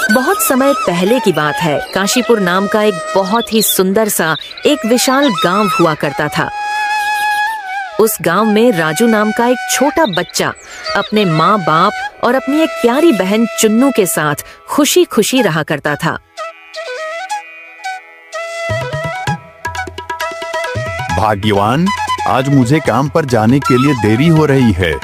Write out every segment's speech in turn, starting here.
बहुत समय पहले की बात है। काशीपुर नाम का एक बहुत ही सुंदर सा एक विशाल गांव हुआ करता था। उस गांव में राजू नाम का एक छोटा बच्चा अपने माँ बाप और अपनी एक प्यारी बहन चुन्नू के साथ खुशी खुशी रहा करता था। भाग्यवान, आज मुझे काम पर जाने के लिए देरी हो रही है।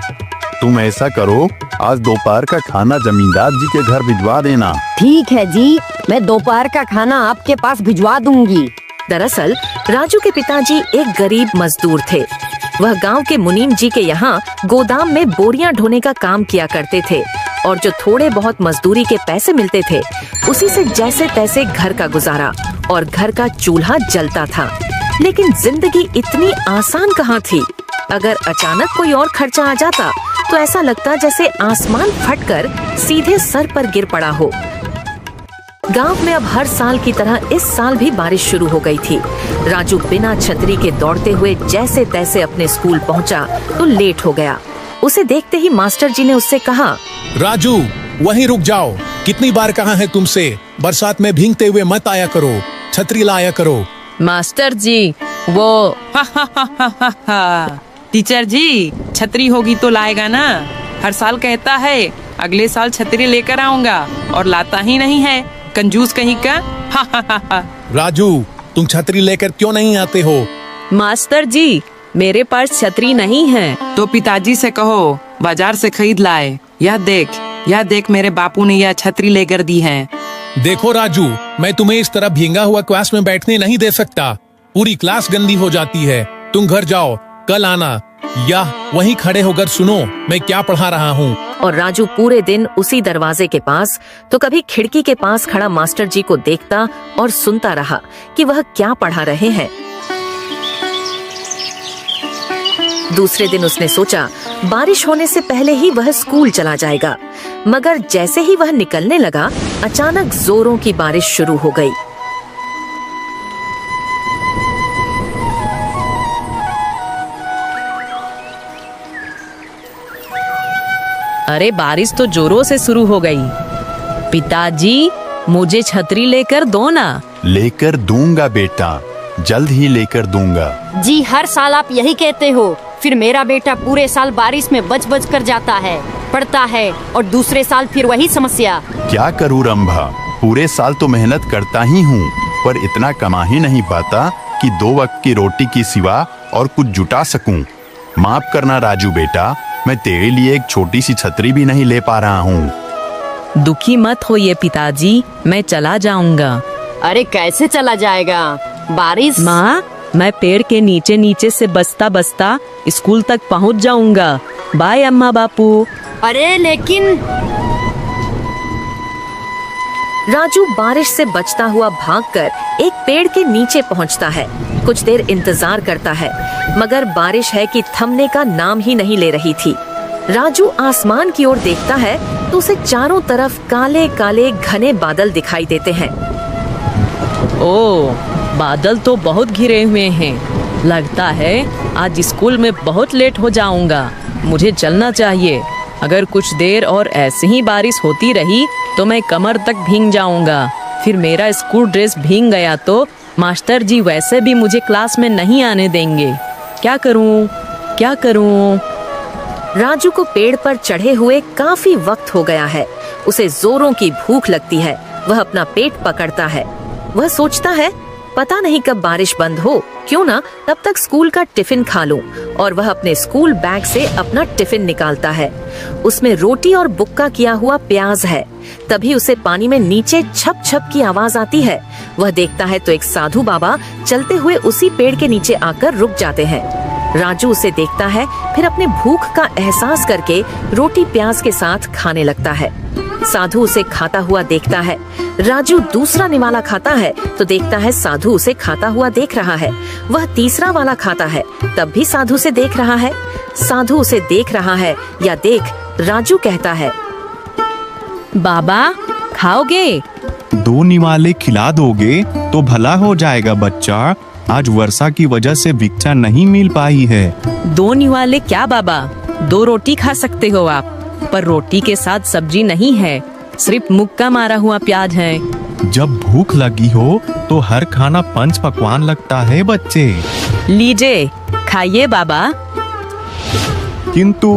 तुम ऐसा करो, आज दोपहर का खाना जमींदार जी के घर भिजवा देना। ठीक है जी, मैं दोपहर का खाना आपके पास भिजवा दूंगी। दरअसल राजू के पिताजी एक गरीब मजदूर थे। वह गांव के मुनीम जी के यहाँ गोदाम में बोरियां ढोने का काम किया करते थे और जो थोड़े बहुत मजदूरी के पैसे मिलते थे उसी से जैसे तैसे घर का गुजारा और घर का चूल्हा जलता था। लेकिन जिंदगी इतनी आसान कहाँ थी। अगर अचानक कोई और खर्चा आ जाता तो ऐसा लगता जैसे आसमान फटकर सीधे सर पर गिर पड़ा हो। गांव में अब हर साल की तरह इस साल भी बारिश शुरू हो गई थी। राजू बिना छतरी के दौड़ते हुए जैसे तैसे अपने स्कूल पहुंचा तो लेट हो गया। उसे देखते ही मास्टर जी ने उससे कहा, राजू वहीं रुक जाओ। कितनी बार कहा है तुमसे, बरसात में भीगते हुए मत आया करो, छतरी लाया करो। मास्टर जी वो टीचर जी, छतरी होगी तो लाएगा ना। हर साल कहता है अगले साल छतरी लेकर आऊंगा और लाता ही नहीं है, कंजूस कहीं का। राजू, तुम छतरी लेकर क्यों नहीं आते हो? मास्टर जी, मेरे पास छतरी नहीं है। तो पिताजी से कहो बाजार से खरीद लाए। यह देख मेरे बापू ने यह छतरी लेकर दी है। देखो राजू, मैं तुम्हें इस तरह भींगा हुआ क्लास में बैठने नहीं दे सकता। पूरी क्लास गंदी हो जाती है। तुम घर जाओ, कल आना, या वहीं खड़े होकर सुनो मैं क्या पढ़ा रहा हूँ। और राजू पूरे दिन उसी दरवाजे के पास तो कभी खिड़की के पास खड़ा मास्टर जी को देखता और सुनता रहा कि वह क्या पढ़ा रहे हैं। दूसरे दिन उसने सोचा बारिश होने से पहले ही वह स्कूल चला जाएगा, मगर जैसे ही वह निकलने लगा अचानक जोरों की बारिश शुरू हो गई। अरे बारिश तो जोरों से शुरू हो गई। पिताजी मुझे छतरी लेकर दो ना। लेकर दूंगा बेटा, जल्द ही लेकर दूंगा। जी हर साल आप यही कहते हो, फिर मेरा बेटा पूरे साल बारिश में बच बच कर जाता है, पढ़ता है और दूसरे साल फिर वही समस्या। क्या करूँ रंभा, पूरे साल तो मेहनत करता ही हूँ, पर इतना कमा ही नहीं पाता कि 2 वक्त की रोटी की सिवा और कुछ जुटा सकूं। माफ करना राजू बेटा, मैं तेरे लिए एक छोटी सी छतरी भी नहीं ले पा रहा हूँ। दुखी मत होइए पिताजी, मैं चला जाऊंगा। अरे कैसे चला जाएगा, बारिश। माँ, मैं पेड़ के नीचे नीचे से बसता बसता स्कूल तक पहुँच जाऊंगा। बाय अम्मा बापू। अरे लेकिन राजू बारिश से बचता हुआ भागकर एक पेड़ के नीचे पहुंचता है। कुछ देर इंतजार करता है, मगर बारिश है कि थमने का नाम ही नहीं ले रही थी। राजू आसमान की ओर देखता है तो उसे चारों तरफ काले काले घने बादल दिखाई देते हैं। ओह, बादल तो बहुत घिरे हुए हैं। लगता है आज स्कूल में बहुत लेट हो जाऊंगा। मुझे चलना चाहिए। अगर कुछ देर और ऐसे ही बारिश होती रही तो मैं कमर तक भीग जाऊंगा। फिर मेरा स्कूल ड्रेस भीग गया तो मास्टर जी वैसे भी मुझे क्लास में नहीं आने देंगे। क्या करूं? राजू को पेड़ पर चढ़े हुए काफी वक्त हो गया है। उसे जोरों की भूख लगती है। वह अपना पेट पकड़ता है। वह सोचता है पता नहीं कब बारिश बंद हो, क्यों ना तब तक स्कूल का टिफिन खा लूं। और वह अपने स्कूल बैग से अपना टिफिन निकालता है। उसमें रोटी और बुक्का किया हुआ प्याज है। तभी उसे पानी में नीचे छप छप की आवाज आती है। वह देखता है तो एक साधु बाबा चलते हुए उसी पेड़ के नीचे आकर रुक जाते हैं। राजू उसे देखता है, फिर अपने भूख का एहसास करके रोटी प्याज के साथ खाने लगता है। साधु उसे खाता हुआ देखता है। राजू दूसरा निवाला खाता है तो देखता है साधु उसे खाता हुआ देख रहा है। वह तीसरा वाला खाता है, तब भी साधु से देख रहा है। साधु उसे देख रहा है या देख राजू कहता है, बाबा खाओगे? 2 निवाले खिला दोगे तो भला हो जाएगा बच्चा। आज वर्षा की वजह से भिक्षा नहीं मिल पाई है। 2 निवाले क्या बाबा, 2 रोटी खा सकते हो आप, पर रोटी के साथ सब्जी नहीं है। सिर्फ मुक्का मारा हुआ प्याज है। जब भूख लगी हो तो हर खाना पंच पकवान लगता है बच्चे। लीजिए, खाइए बाबा। किंतु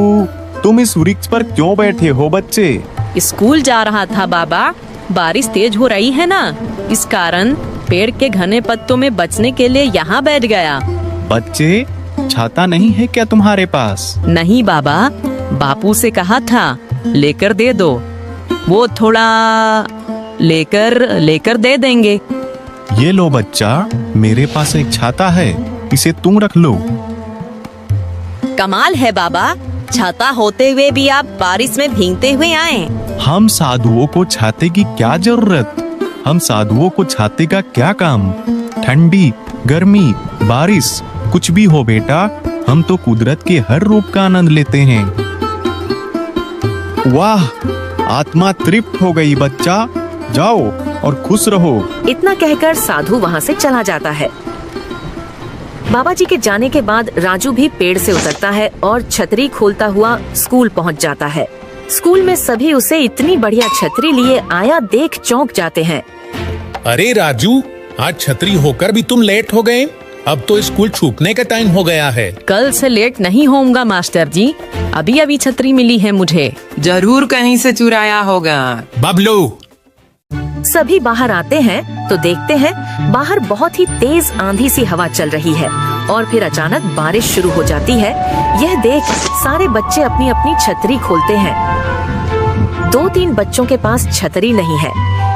तुम इस वृक्ष पर क्यों बैठे हो बच्चे? स्कूल जा रहा था बाबा, बारिश तेज हो रही है ना, इस कारण पेड़ के घने पत्तों में बचने के लिए यहाँ बैठ गया। बच्चे, छाता नहीं है क्या तुम्हारे पास? नहीं बाबा, बापू से कहा था लेकर दे दो, वो थोड़ा लेकर दे देंगे। ये लो बच्चा, मेरे पास एक छाता है, इसे तुम रख लो। कमाल है बाबा, छाता होते हुए भी आप बारिश में भीगते हुए आए। हम साधुओं को छाते की क्या जरूरत? हम साधुओं को छाते का क्या काम? ठंडी, गर्मी, बारिश, कुछ भी हो बेटा, हम तो कुदरत के हर रूप का आनंद लेते हैं। वाह, आत्मा तृप्त हो गई बच्चा, जाओ और खुश रहो। इतना कहकर साधु वहाँ से चला जाता है। बाबा जी के जाने के बाद राजू भी पेड़ से उतरता है और छतरी खोलता हुआ स्कूल पहुँच जाता है। स्कूल में सभी उसे इतनी बढ़िया छतरी लिए आया देख चौंक जाते हैं। अरे राजू, आज छतरी होकर भी तुम लेट हो गए। अब तो स्कूल छूटने का टाइम हो गया है। कल से लेट नहीं होऊंगा मास्टर जी, अभी अभी छतरी मिली है मुझे। जरूर कहीं से चुराया होगा। बबलू। सभी बाहर आते हैं तो देखते हैं बाहर बहुत ही तेज आंधी सी हवा चल रही है और फिर अचानक बारिश शुरू हो जाती है। यह देख सारे बच्चे अपनी अपनी छतरी खोलते हैं। 2-3 बच्चों के पास छतरी नहीं है।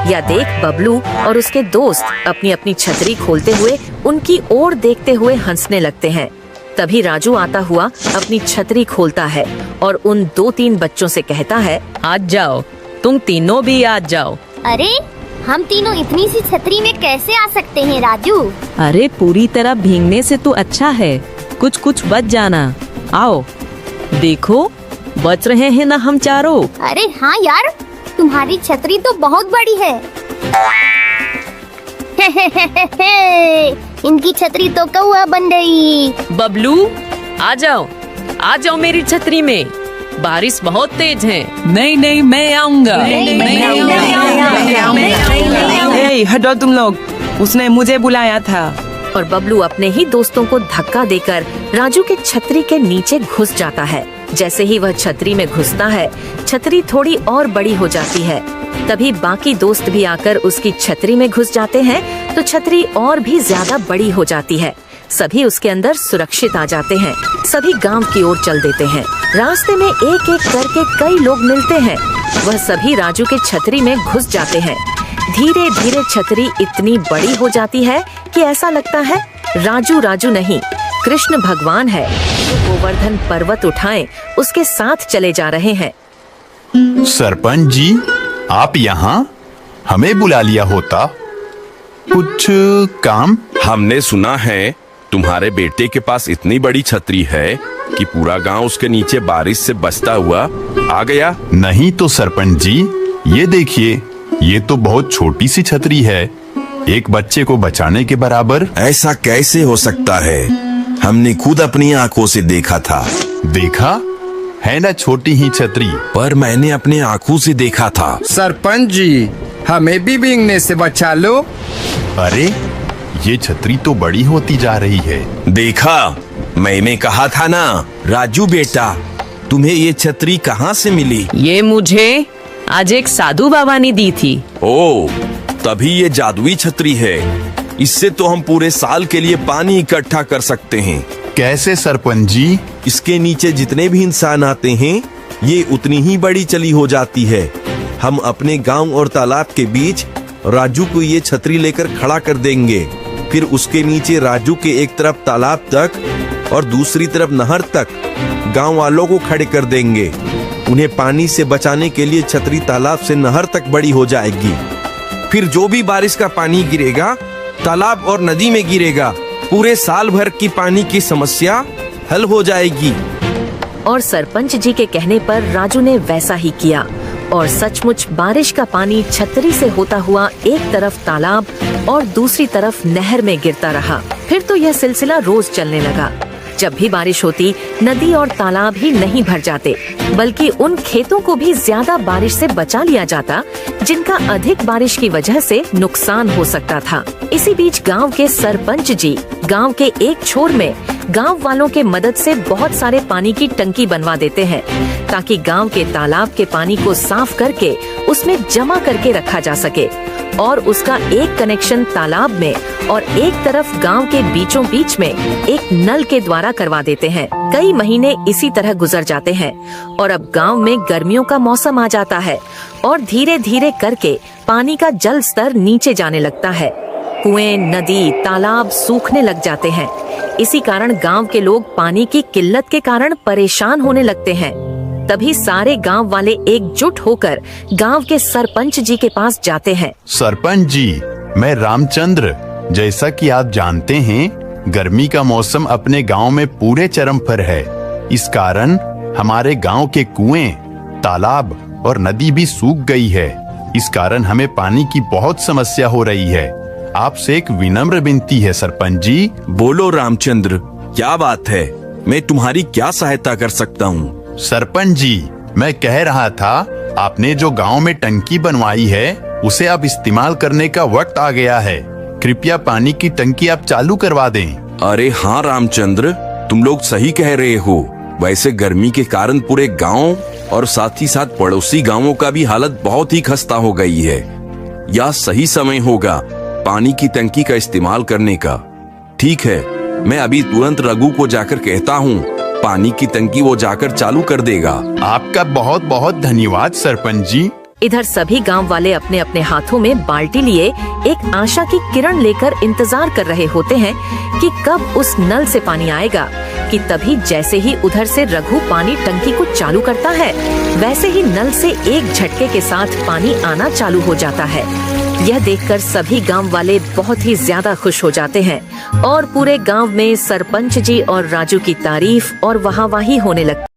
यह देख बबलू और उसके दोस्त अपनी अपनी छतरी खोलते हुए उनकी ओर देखते हुए हंसने लगते हैं। तभी राजू आता हुआ अपनी छतरी खोलता है और उन 2-3 बच्चों से कहता है, आज जाओ, तुम तीनों भी आज जाओ। अरे, हम तीनों इतनी सी छतरी में कैसे आ सकते हैं राजू? अरे पूरी तरह भीगने से तो अच्छा है, कुछ कुछ बच जाना। आओ, देखो बच रहे हैं ना हम चारों। अरे हाँ यार, तुम्हारी छतरी तो बहुत बड़ी है। इनकी छतरी तो कौआ बन गई। बबलू, आ जाओ मेरी छतरी में, बारिश बहुत तेज है। नहीं, मैं आऊंगा। हटो तुम लोग, उसने मुझे बुलाया था। और बबलू अपने ही दोस्तों को धक्का देकर राजू के छतरी के नीचे घुस जाता है। जैसे ही वह छतरी में घुसता है, छतरी थोड़ी और बड़ी हो जाती है। तभी बाकी दोस्त भी आकर उसकी छतरी में घुस जाते हैं तो छतरी और भी ज्यादा बड़ी हो जाती है। सभी उसके अंदर सुरक्षित आ जाते हैं। सभी गांव की ओर चल देते हैं। रास्ते में एक एक करके कई लोग मिलते हैं। वह सभी राजू के छतरी में घुस जाते हैं। धीरे धीरे छतरी इतनी बड़ी हो जाती है कि ऐसा लगता है राजू नहीं, कृष्ण भगवान है जो गोवर्धन पर्वत उठाए उसके साथ चले जा रहे हैं। सरपंच जी, आप यहाँ? हमें बुला लिया होता, कुछ काम? हमने सुना है तुम्हारे बेटे के पास इतनी बड़ी छतरी है कि पूरा गांव उसके नीचे बारिश से बचता हुआ आ गया। नहीं तो सरपंच जी, ये देखिए, ये तो बहुत छोटी सी छतरी है, एक बच्चे को बचाने के बराबर। ऐसा कैसे हो सकता है? हमने खुद अपनी आंखों से देखा था। देखा है ना छोटी ही छतरी, पर मैंने अपने आंखों से देखा था। सरपंच जी, हमें भी भीगने से बचा लो। अरे ये छतरी तो बड़ी होती जा रही है। देखा, मैंने कहा था ना। राजू बेटा, तुम्हें ये छतरी कहाँ से मिली? ये मुझे आज एक साधु बाबा ने दी थी। ओह, तभी ये जादुई छतरी है। इससे तो हम पूरे साल के लिए पानी इकट्ठा कर सकते हैं। कैसे सरपंच जी? इसके नीचे जितने भी इंसान आते हैं, ये उतनी ही बड़ी चली हो जाती है। हम अपने गांव और तालाब के बीच राजू को ये छतरी लेकर खड़ा कर देंगे। फिर उसके नीचे राजू के एक तरफ तालाब तक और दूसरी तरफ नहर तक गांव वालों को खड़े कर देंगे। उन्हें पानी से बचाने के लिए छतरी तालाब से नहर तक बड़ी हो जाएगी। फिर जो भी बारिश का पानी गिरेगा, तालाब और नदी में गिरेगा, पूरे साल भर की पानी की समस्या हल हो जाएगी। और सरपंच जी के कहने पर राजू ने वैसा ही किया और सचमुच बारिश का पानी छतरी से होता हुआ एक तरफ तालाब और दूसरी तरफ नहर में गिरता रहा। फिर तो यह सिलसिला रोज चलने लगा। जब भी बारिश होती नदी और तालाब ही नहीं भर जाते, बल्कि उन खेतों को भी ज्यादा बारिश से बचा लिया जाता जिनका अधिक बारिश की वजह से नुकसान हो सकता था। इसी बीच गांव के सरपंच जी गांव के एक छोर में गांव वालों के मदद से बहुत सारे पानी की टंकी बनवा देते हैं, ताकि गांव के तालाब के पानी को साफ करके उसमें जमा करके रखा जा सके और उसका एक कनेक्शन तालाब में और एक तरफ गांव के बीचों बीच में एक नल के द्वारा करवा देते हैं। कई महीने इसी तरह गुजर जाते हैं और अब गांव में गर्मियों का मौसम आ जाता है और धीरे धीरे करके पानी का जल स्तर नीचे जाने लगता है। कुएं, नदी, तालाब सूखने लग जाते हैं। इसी कारण गांव के लोग पानी की किल्लत के कारण परेशान होने लगते हैं। तभी सारे गांव वाले एकजुट होकर गांव के सरपंच जी के पास जाते हैं। सरपंच जी, मैं रामचंद्र, जैसा कि आप जानते हैं गर्मी का मौसम अपने गांव में पूरे चरम पर है। इस कारण हमारे गांव के कुएं, तालाब और नदी भी सूख गई है। इस कारण हमें पानी की बहुत समस्या हो रही है। आपसे एक विनम्र विनती है सरपंच जी। बोलो रामचंद्र, क्या बात है? मैं तुम्हारी क्या सहायता कर सकता हूँ? सरपंच जी, मैं कह रहा था आपने जो गांव में टंकी बनवाई है उसे अब इस्तेमाल करने का वक्त आ गया है। कृपया पानी की टंकी आप चालू करवा दें। अरे हाँ रामचंद्र, तुम लोग सही कह रहे हो। वैसे गर्मी के कारण पूरे गांव और साथ ही साथ पड़ोसी गांवों का भी हालत बहुत ही खस्ता हो गई है। यह सही समय होगा पानी की टंकी का इस्तेमाल करने का। ठीक है, मैं अभी तुरंत रघु को जाकर कहता हूँ, पानी की टंकी वो जाकर चालू कर देगा। आपका बहुत बहुत धन्यवाद सरपंच जी। इधर सभी गांव वाले अपने अपने हाथों में बाल्टी लिए एक आशा की किरण लेकर इंतजार कर रहे होते हैं कि कब उस नल से पानी आएगा। कि तभी जैसे ही उधर से रघु पानी टंकी को चालू करता है, वैसे ही नल से एक झटके के साथ पानी आना चालू हो जाता है। यह देखकर सभी गांव वाले बहुत ही ज्यादा खुश हो जाते हैं और पूरे गांव में सरपंच जी और राजू की तारीफ और वाहवाही होने लगती